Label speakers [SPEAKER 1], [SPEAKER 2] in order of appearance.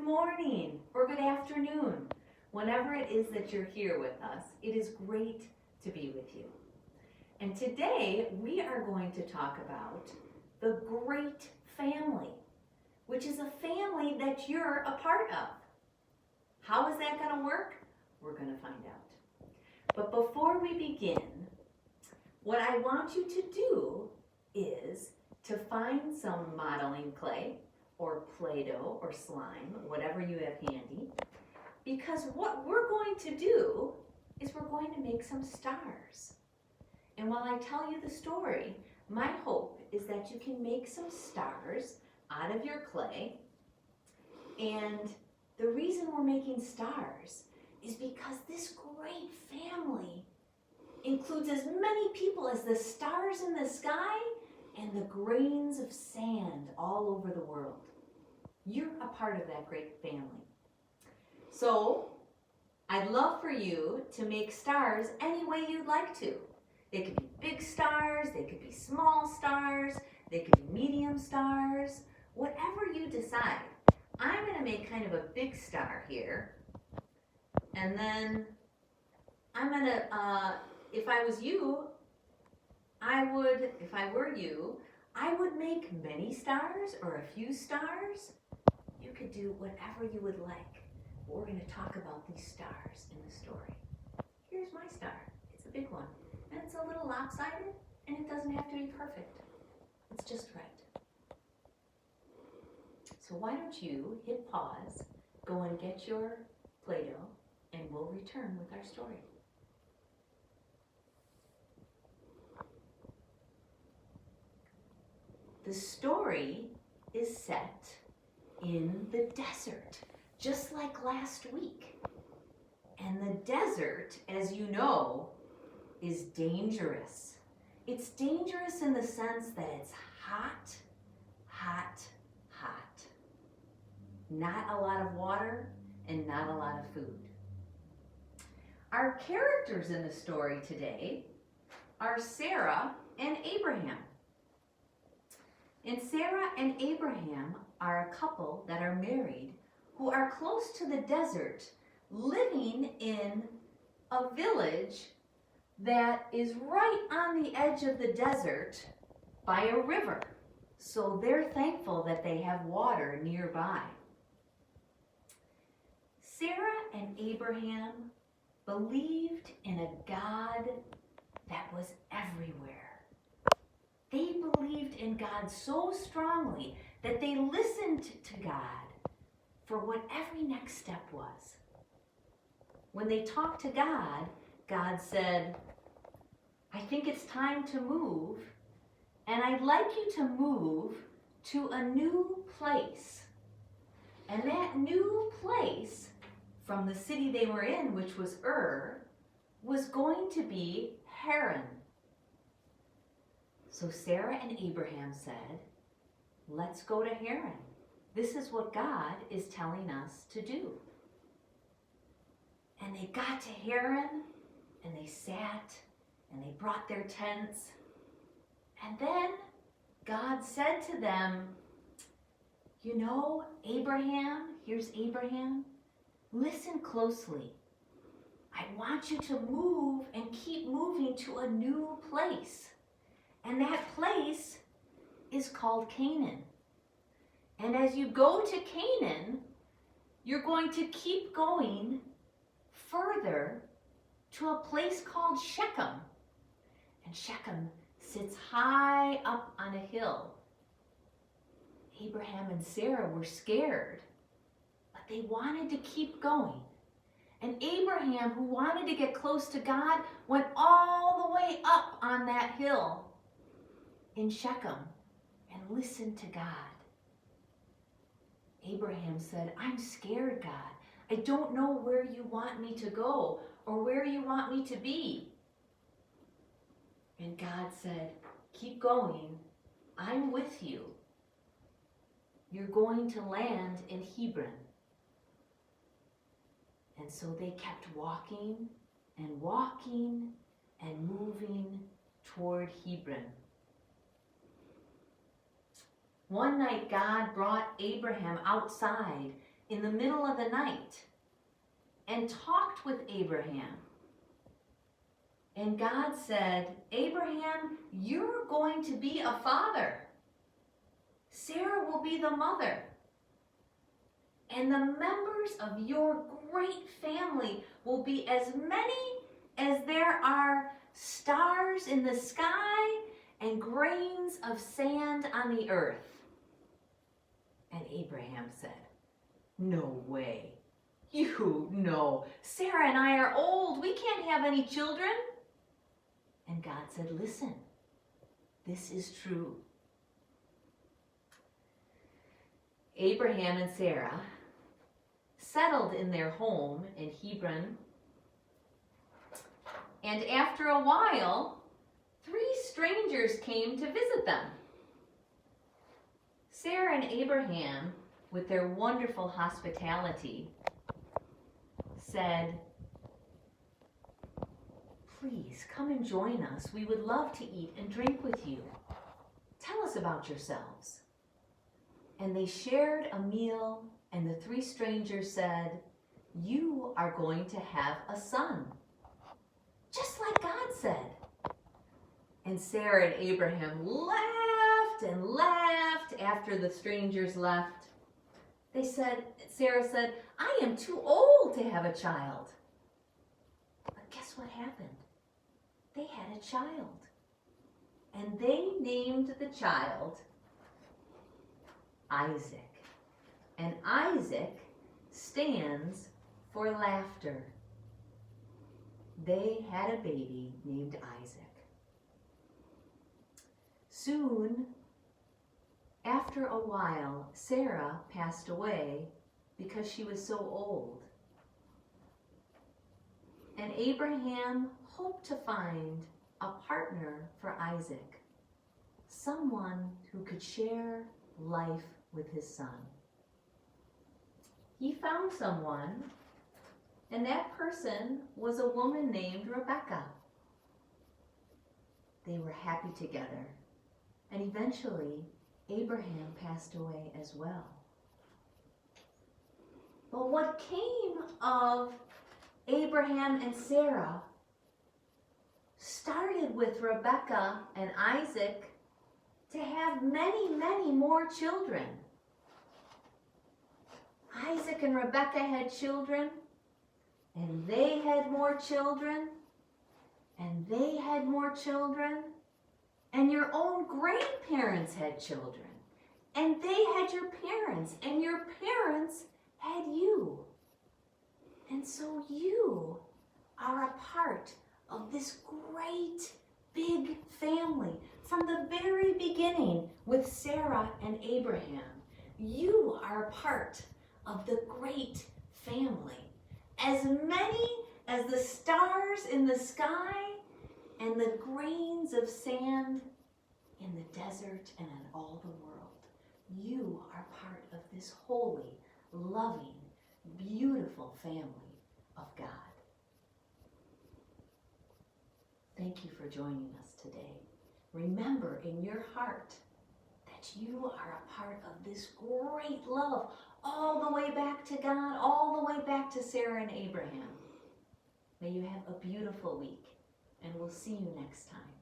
[SPEAKER 1] morning or good afternoon. Whenever it is that you're here with us, it is great to be with you. And today we are going to talk about the great family, which is a family that you're a part of. How is that going to work? We're going to find out. But before we begin, what I want you to do is to find some modeling clay or Play-Doh or slime, whatever you have handy, because what we're going to do is we're going to make some stars. And while I tell you the story, my hope is that you can make some stars out of your clay. And the reason we're making stars is because this great family includes as many people as the stars in the sky and the grains of sand all over the world. You're a part of that great family. So I'd love for you to make stars any way you'd like to. They could be big stars, they could be small stars, they could be medium stars, whatever you decide. I'm going to make kind of a big star here. And then I'm going to, if I was you, if I were you, I would make many stars or a few stars. You could do whatever you would like. We're going to talk about these stars in the story. Here's my star. It's a big one. And it's a little lopsided, and it doesn't have to be perfect. It's just right. So why don't you hit pause, go and get your Play-Doh, and we'll return with our story. The story is set in the desert, just like last week. And the desert, as you know, is dangerous. It's dangerous in the sense that it's hot, hot, hot. Not a lot of water and not a lot of food. Our characters in the story today are Sarah and Abraham. And Sarah and Abraham are a couple that are married who are close to the desert, living in a village that is right on the edge of the desert by a river. So they're thankful that they have water nearby. Sarah and Abraham believed in a God that was everywhere. They believed in God so strongly that they listened to God for what every next step was. When they talked to God, God said, I think it's time to move, and I'd like you to move to a new place. And that new place from the city they were in, which was Ur, was going to be Haran. So Sarah and Abraham said, let's go to Haran. This is what God is telling us to do. And they got to Haran, and they sat, and they brought their tents. And then God said to them, you know, Abraham, here's Abraham, listen closely. I want you to move and keep moving to a new place. And that place is called Canaan. And as you go to Canaan, you're going to keep going further to a place called Shechem. And Shechem sits high up on a hill. Abraham and Sarah were scared, but they wanted to keep going. And Abraham, who wanted to get close to God, went all the way up on that hill in Shechem and listened to God. Abraham said, I'm scared, God. I don't know where you want me to go or where you want me to be. And God said, keep going. I'm with you. You're going to land in Hebron. And so they kept walking and walking and moving toward Hebron. One night God brought Abraham outside in the middle of the night and talked with Abraham. And God said, Abraham, you're going to be a father. Sarah will be the mother. And the members of your great family will be as many as there are stars in the sky and grains of sand on the earth. And Abraham said, no way. No. Sarah and I are old. We can't have any children. And God said, listen, this is true. Abraham and Sarah settled in their home in Hebron. And after a while, 3 strangers came to visit them. Sarah and Abraham, with their wonderful hospitality, said, please come and join us. We would love to eat and drink with you. Tell us about yourselves. And they shared a meal, and the 3 strangers said, you are going to have a son, just like God said. And Sarah and Abraham laughed and laughed after the strangers left. Sarah said, I am too old to have a child. But guess what happened? They had a child. And they named the child Isaac. And Isaac stands for laughter. They had a baby named Isaac. Soon, after a while, Sarah passed away because she was so old. And Abraham hoped to find a partner for Isaac, someone who could share life with his son. He found someone, and that person was a woman named Rebecca. They were happy together, and eventually Abraham passed away as well. But what came of Abraham and Sarah started with Rebecca and Isaac to have many, many more children. Isaac and Rebecca had children, and they had more children, and they had more children, and your own grandparents had children, and they had your parents, and your parents had you. And so you are a part of this great big family from the very beginning with Sarah and Abraham. You are a part of the great family, as many as the stars in the sky and the grains of sand in the desert and in all the world. You are part of this holy, loving, beautiful family of God. Thank you for joining us today. Remember in your heart that you are a part of this great love, all the way back to God, all the way back to Sarah and Abraham. May you have a beautiful week, and we'll see you next time.